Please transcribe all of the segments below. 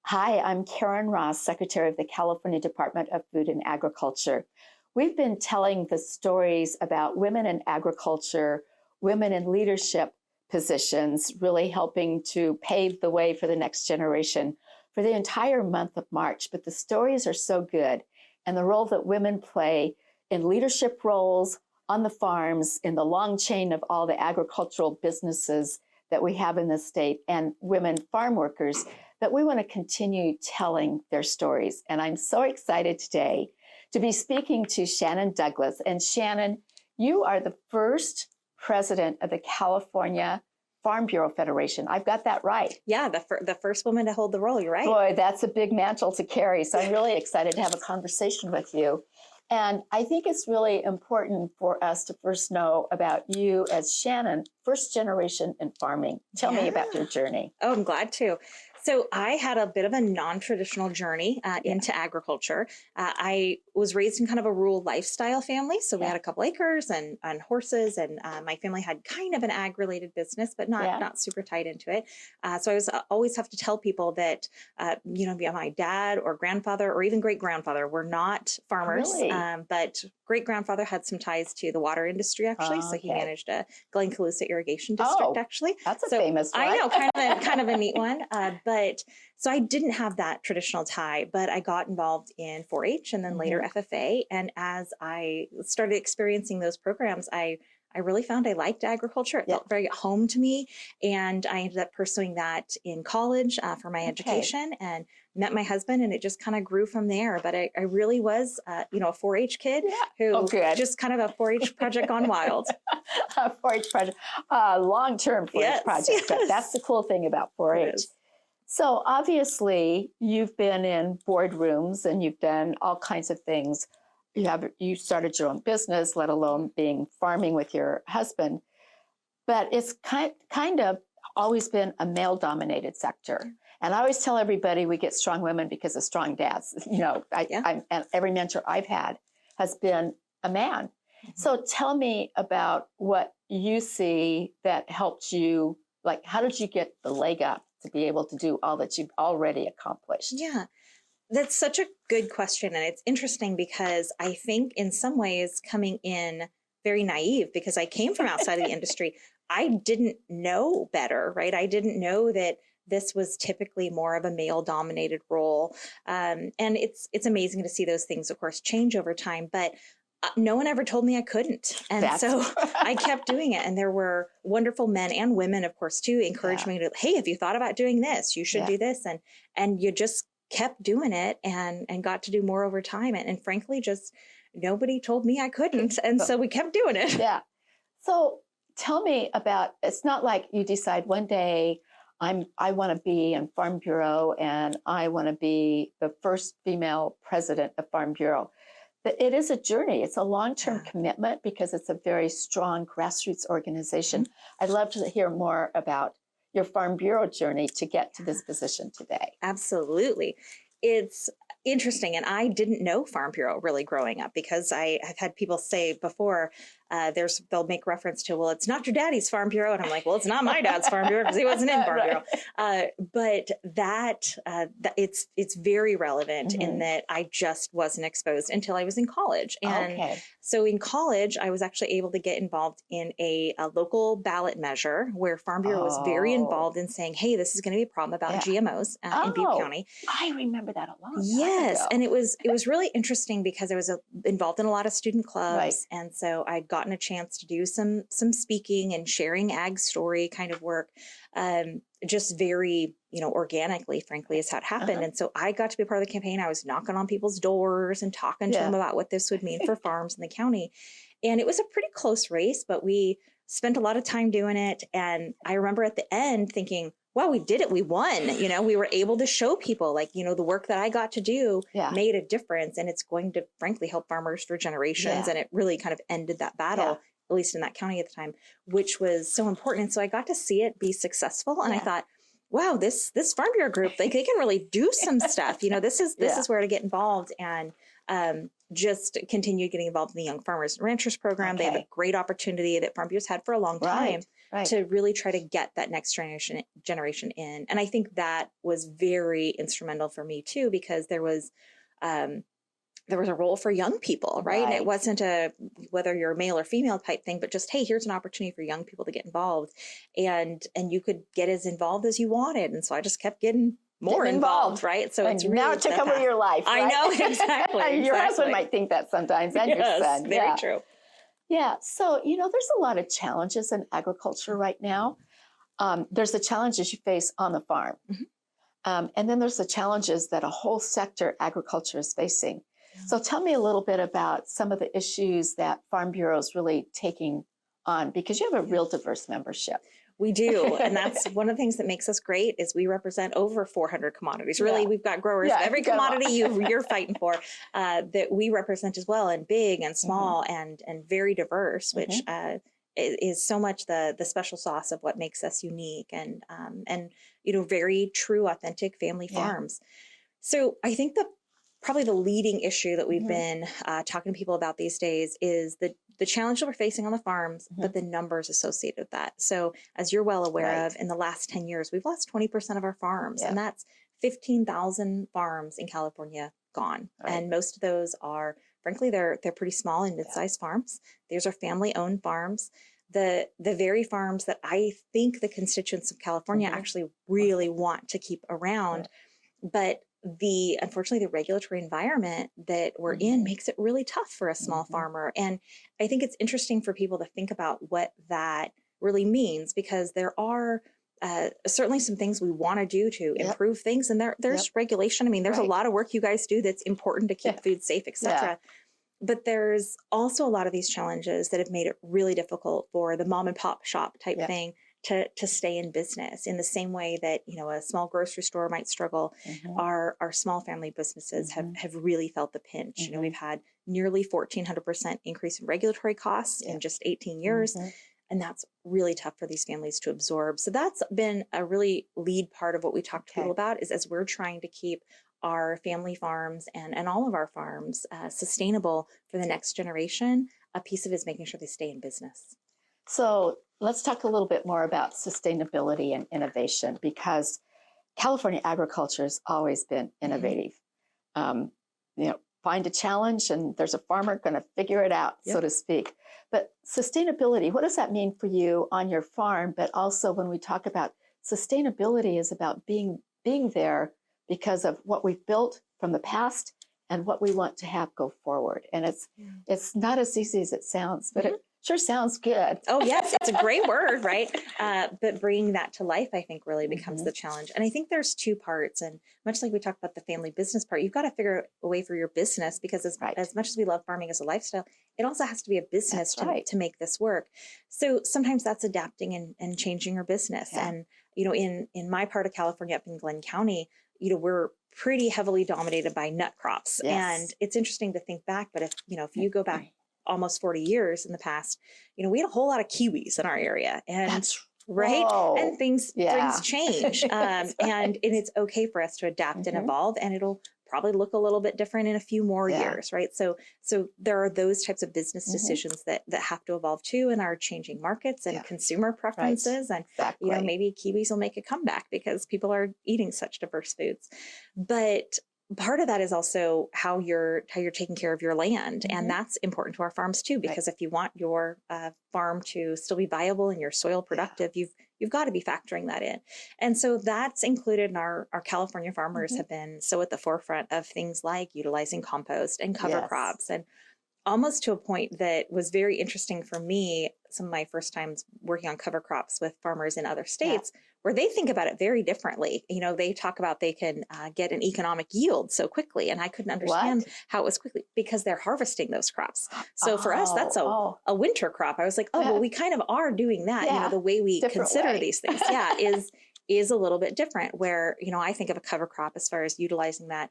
Hi, I'm Karen Ross, Secretary of the California Department of Food and Agriculture. We've been telling the stories about women in agriculture, women in leadership positions, really helping to pave the way for the next generation for the entire month of March. But the stories are so good, and the role that women play in leadership roles on the farms, in the long chain of all the agricultural businesses that we have in the state, and women farm workers, that we want to continue telling their stories. And I'm so excited today to be speaking to Shannon Douglas. And Shannon, you are the first president of the California Farm Bureau Federation. I've got that right. Yeah, the first woman to hold the role. You're right. Boy, that's a big mantle to carry. So I'm really excited to have a conversation with you. And I think it's really important for us to first know about you as Shannon, first generation in farming. Tell me about your journey. Oh, I'm glad to. So I had a bit of a non-traditional journey into agriculture. I was raised in kind of a rural lifestyle family. So we had a couple acres and horses, and my family had kind of an ag-related business, but not super tied into it. So I was always have to tell people that, my dad or grandfather or even great-grandfather were not farmers, Really? but great-grandfather had some ties to the water industry, actually. So he managed a Glenn-Calusa irrigation district, actually. That's a famous one. I know, kind of a neat one. But so I didn't have that traditional tie, but I got involved in 4-H and then later FFA. And as I started experiencing those programs, I really found I liked agriculture. It felt very at home to me. And I ended up pursuing that in college for my education and met my husband, and it just kind of grew from there. But I really was, a 4-H kid who just kind of a 4-H project gone wild. A 4-H project, long-term 4-H project. But that's the cool thing about 4-H. So obviously you've been in boardrooms and you've done all kinds of things. You started your own business, let alone being farming with your husband. But it's kind of always been a male-dominated sector. And I always tell everybody we get strong women because of strong dads. And every mentor I've had has been a man. So tell me about what you see that helped you. Like, how did you get the leg up to be able to do all that you've already accomplished? Yeah. That's such a good question. And it's interesting because I think in some ways coming in very naive, because I came from outside of the industry, I didn't know better, right? I didn't know that this was typically more of a male dominated role. And it's amazing to see those things, of course, change over time, but no one ever told me I couldn't. And so I kept doing it. And there were wonderful men and women, of course, too, encouraged me to, hey, have you thought about doing this? You should do this. And you just kept doing it and got to do more over time. And frankly, just nobody told me I couldn't. And so we kept doing it. Yeah. So tell me about, it's not like you decide one day I want to be in Farm Bureau and I want to be the first female president of Farm Bureau. But it is a journey. It's a long-term commitment because it's a very strong grassroots organization. I'd love to hear more about your Farm Bureau journey to get to this position today. Absolutely. It's interesting. And I didn't know Farm Bureau really growing up because I've had people say before, they'll make reference to, well, it's not your daddy's Farm Bureau. And I'm like, well, it's not my dad's Farm Bureau because he wasn't in Farm Bureau. But it's very relevant in that I just wasn't exposed until I was in college. And so in college, I was actually able to get involved in a local ballot measure where Farm Bureau was very involved in saying, hey, this is going to be a problem about GMOs in Butte County. I remember that a long time Yes. ago. And it was really interesting because I was involved in a lot of student clubs. And so I'd gotten a chance to do some speaking and sharing ag story kind of work, just very, organically, frankly, is how it happened. And so I got to be part of the campaign. I was knocking on people's doors and talking to them about what this would mean for farms in the county. And it was a pretty close race, but we spent a lot of time doing it. And I remember at the end thinking, wow, we did it. We won. We were able to show people the work that I got to do made a difference. And it's going to, frankly, help farmers for generations. And it really kind of ended that battle, at least in that county at the time, which was so important. And so I got to see it be successful. And I thought, wow, this Farm Bureau group, they can really do some stuff. This is where to get involved. And just continued getting involved in the Young Farmers and Ranchers program. They have a great opportunity that Farm Bureau's had for a long time Right. to really try to get that next generation in. And I think that was very instrumental for me too, because there was a role for young people, right? And it Right. wasn't a whether you're a male or female type thing, but just, hey, here's an opportunity for young people to get involved, and you could get as involved as you wanted. And so I just kept getting more involved, right? So and it's now really it took over your life. I right? know, exactly. Your husband might think that sometimes, and your son. Very Yeah. true. Yeah. So, there's a lot of challenges in agriculture right now. There's the challenges you face on the farm. And then there's the challenges that a whole sector agriculture is facing. So tell me a little bit about some of the issues that Farm Bureau is really taking on, because you have a real diverse membership. We do. And that's one of the things that makes us great is we represent over 400 commodities. Really, we've got growers of every commodity you're fighting for that we represent as well, and big and small and very diverse, which is so much the special sauce of what makes us unique and very true, authentic family farms. So I think probably the leading issue that we've been talking to people about these days is the challenge that we're facing on the farms, but the numbers associated with that. So as you're well aware of, in the last 10 years, we've lost 20% of our farms, and that's 15,000 farms in California gone. And most of those are, frankly, they're pretty small and mid-sized farms. These are family-owned farms. The very farms that I think the constituents of California actually really want to keep around, but unfortunately, the regulatory environment that we're in makes it really tough for a small farmer. And I think it's interesting for people to think about what that really means, because there are certainly some things we want to do to improve things. And there's regulation. I mean, there's a lot of work you guys do that's important to keep food safe, et cetera. But there's also a lot of these challenges that have made it really difficult for the mom and pop shop type thing to stay in business, in the same way that, a small grocery store might struggle. Our small family businesses have really felt the pinch. We've had nearly 1,400% increase in regulatory costs in just 18 years. And that's really tough for these families to absorb. So that's been a really lead part of what we talk to people about, is as we're trying to keep our family farms and all of our farms sustainable for the next generation, a piece of it is making sure they stay in business. So let's talk a little bit more about sustainability and innovation, because California agriculture has always been innovative. Find a challenge and there's a farmer going to figure it out, so to speak. But sustainability, what does that mean for you on your farm? But also when we talk about sustainability, is about being there because of what we've built from the past and what we want to have go forward. And it's not as easy as it sounds, but it sure sounds good. Oh, yes. It's a great word, right? But bringing that to life, I think, really becomes the challenge. And I think there's two parts. And much like we talked about the family business part, you've got to figure a way for your business, because as much as we love farming as a lifestyle, it also has to be a business to make this work. So sometimes that's adapting and changing your business. And, in my part of California, up in Glenn County, we're pretty heavily dominated by nut crops. And it's interesting to think back, but if you go back almost 40 years in the past, we had a whole lot of kiwis in our area, and and things change. And it's okay for us to adapt and evolve, and it'll probably look a little bit different in a few more years, right? So there are those types of business decisions that have to evolve too, in our changing markets and consumer preferences. And maybe kiwis will make a comeback because people are eating such diverse foods. But part of that is also how you're taking care of your land. And that's important to our farms too, because if you want your farm to still be viable and your soil productive, you've got to be factoring that in. And so that's included in our California farmers have been so at the forefront of things like utilizing compost and cover crops, and almost to a point that was very interesting for me, some of my first times working on cover crops with farmers in other states, where they think about it very differently. They talk about they can get an economic yield so quickly. And I couldn't understand how it was quickly, because they're harvesting those crops. So for us, that's a winter crop. I was like, well, we kind of are doing that. The way we consider these things is a little bit different, where, I think of a cover crop as far as utilizing that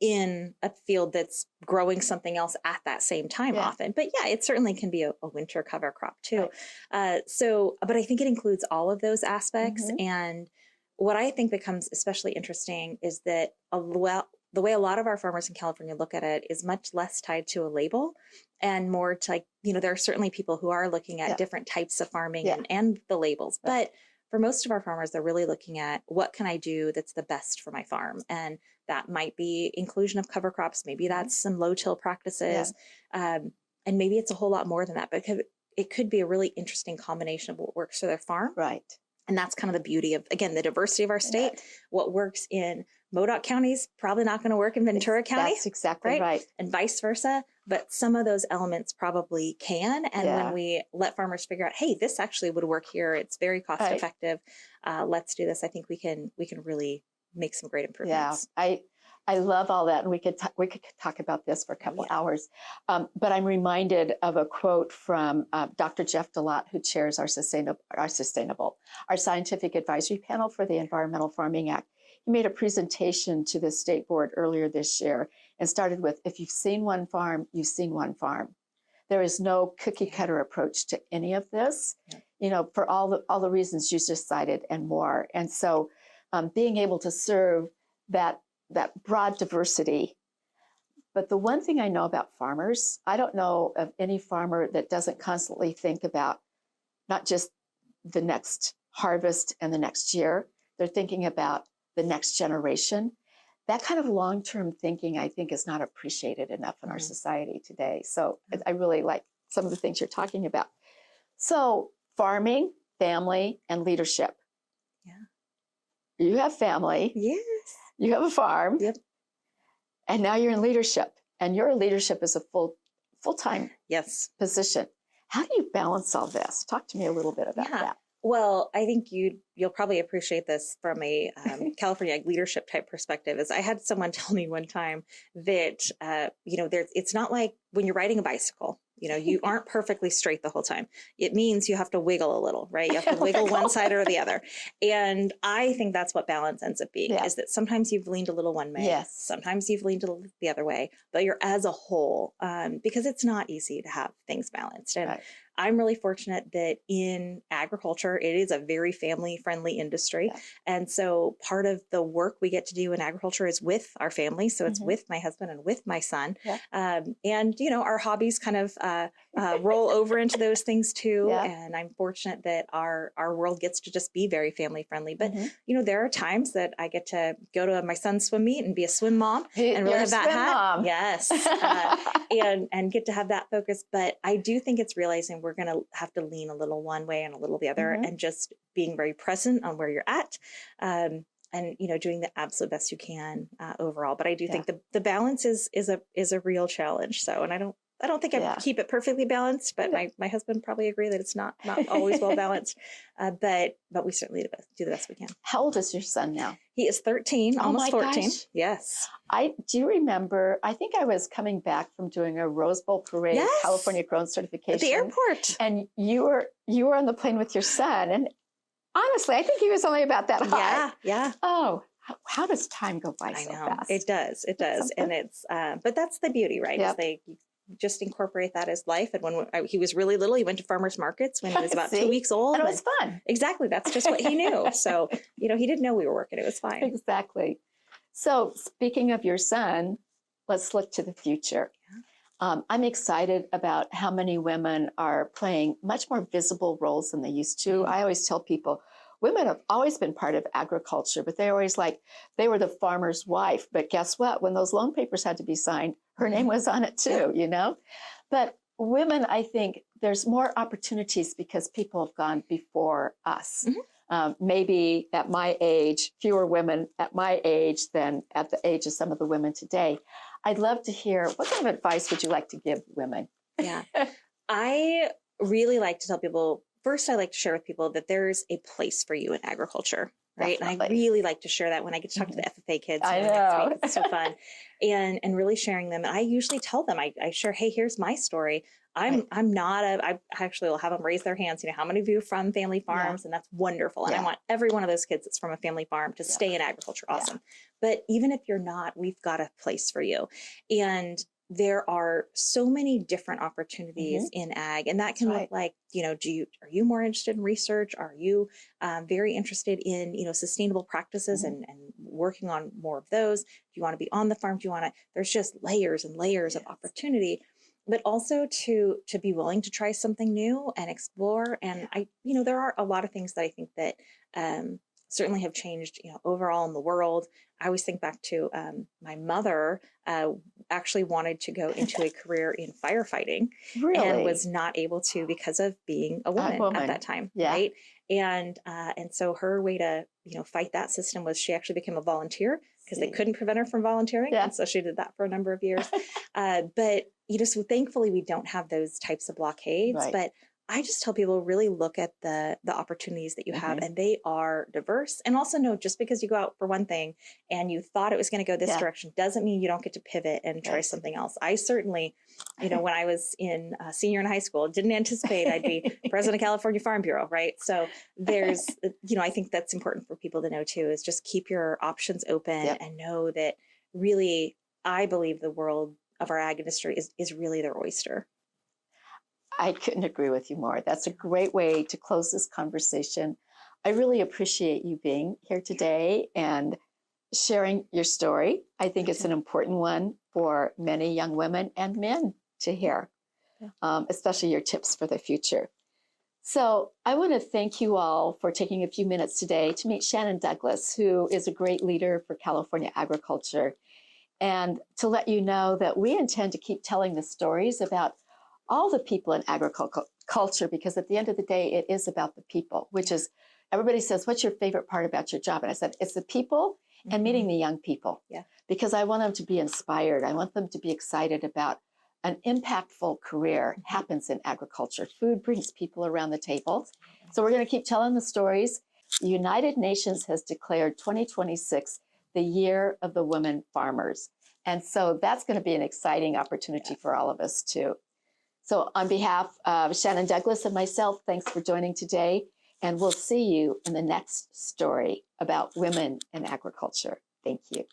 in a field that's growing something else at that same time often. But it certainly can be a winter cover crop too. But I think it includes all of those aspects. And what I think becomes especially interesting is that the way a lot of our farmers in California look at it is much less tied to a label and more to like, there are certainly people who are looking at different types of farming and the labels, but for most of our farmers, they're really looking at what can I do that's the best for my farm? And that might be inclusion of cover crops. Maybe that's some low-till practices. And maybe it's a whole lot more than that, because it could be a really interesting combination of what works for their farm. Right. And that's kind of the beauty of, again, the diversity of our state. Right. What works in Modoc counties probably not going to work in Ventura County. That's exactly right. And vice versa. But some of those elements probably can. And when we let farmers figure out, hey, this actually would work here, it's very cost effective. Let's do this. I think we can really make some great improvements. Yeah, I love all that, and we could talk about this for a couple hours. But I'm reminded of a quote from Dr. Jeff DeLotte, who chairs our scientific advisory panel for the Environmental Farming Act. He made a presentation to the state board earlier this year and started with, if you've seen one farm, you've seen one farm. There is no cookie cutter approach to any of this, for all the reasons you just cited and more. And so being able to serve that broad diversity. But the one thing I know about farmers, I don't know of any farmer that doesn't constantly think about not just the next harvest and the next year, they're thinking about the next generation. That kind of long-term thinking, I think, is not appreciated enough in our society today. So I really like some of the things you're talking about. So farming, family, and leadership. Yeah. You have family. Yes. You have a farm. Yep. And now you're in leadership. And your leadership is a full-time position. How do you balance all this? Talk to me a little bit about that. Well, I think you'll probably appreciate this from a California leadership type perspective. Is I had someone tell me one time that it's not like when you're riding a bicycle. You aren't perfectly straight the whole time. It means you have to wiggle a little, right? You have to wiggle one side or the other. And I think that's what balance ends up being, is that sometimes you've leaned a little one way. Yes. Sometimes you've leaned a little the other way, but you're as a whole, because it's not easy to have things balanced. And I'm really fortunate that in agriculture, it is a very family-friendly industry. Yeah. And so part of the work we get to do in agriculture is with our family. So it's with my husband and with my son. Yeah. And, our hobbies kind of roll over into those things too. Yeah. And I'm fortunate that our world gets to just be very family-friendly. But, there are times that I get to go to my son's swim meet and be a swim mom and really have that hat. Mom. Yes. And get to have that focus. But I do think it's realizing we're going to have to lean a little one way and a little the other, and just being very present on where you're at, and doing the absolute best you can overall. But I do think the balance is a real challenge. So, and I don't think I keep it perfectly balanced, but my husband probably agree that it's not always well balanced. But we certainly do the best we can. How old is your son now? He is 13, almost 14. Gosh. Yes. Do you remember, I think I was coming back from doing a Rose Bowl parade, California Grown certification. At the airport. And you were on the plane with your son. And honestly, I think he was only about that high. Yeah. Oh, how does time go by so fast? It does. And it's, but that's the beauty, right? Yep. Is you just incorporate that as life. And when he was really little, he went to farmers markets when he was about 2 weeks old. And it was fun. Exactly. That's just what he knew. So, he didn't know we were working. It was fine. Exactly. So speaking of your son, let's look to the future. Yeah. I'm excited about how many women are playing much more visible roles than they used to. I always tell people, women have always been part of agriculture, but they always they were the farmer's wife. But guess what? When those loan papers had to be signed, her name was on it too, But women, I think there's more opportunities because people have gone before us. Maybe at my age, fewer women at my age than at the age of some of the women today. I'd love to hear, what kind of advice would you like to give women? Yeah, I really like to tell people, first, I like to share with people that there's a place for you in agriculture, right? Definitely. And I really like to share that when I get to talk to the FFA kids. I know. It's so fun. And really sharing them. And I usually tell them, I share, hey, here's my story. I actually will have them raise their hands. How many of you are from family farms? And that's wonderful. And I want every one of those kids that's from a family farm to stay in agriculture. Awesome. But even if you're not, we've got a place for you. And there are so many different opportunities in ag, and that can look like, are you more interested in research? Are you very interested in, sustainable practices and working on more of those? Do you want to be on the farm? Do you want to, there's just layers and layers of opportunity, but also to be willing to try something new and explore. And there are a lot of things that I think that certainly have changed, overall in the world. I always think back to my mother actually wanted to go into a career in firefighting and was not able to because of being a woman at that time, right? And so her way to fight that system was she actually became a volunteer because they couldn't prevent her from volunteering, and so she did that for a number of years. But so thankfully we don't have those types of blockades. But I just tell people really look at the opportunities that you have, and they are diverse. And also know, just because you go out for one thing and you thought it was going to go this direction doesn't mean you don't get to pivot and try something else. I certainly, when I was in senior in high school, didn't anticipate I'd be president of California Farm Bureau, right? So there's, I think that's important for people to know too, is just keep your options open and know that really, I believe the world of our ag industry is really their oyster. I couldn't agree with you more. That's a great way to close this conversation. I really appreciate you being here today and sharing your story. I think it's an important one for many young women and men to hear, especially your tips for the future. So I want to thank you all for taking a few minutes today to meet Shannon Douglas, who is a great leader for California agriculture, and to let you know that we intend to keep telling the stories about all the people in agriculture, because at the end of the day, it is about the people, which is, everybody says, what's your favorite part about your job? And I said, it's the people and meeting the young people, because I want them to be inspired. I want them to be excited about an impactful career happens in agriculture. Food brings people around the table. So we're going to keep telling the stories. The United Nations has declared 2026 the year of the women farmers. And so that's going to be an exciting opportunity for all of us too. So on behalf of Shannon Douglas and myself, thanks for joining today. And we'll see you in the next story about women in agriculture. Thank you.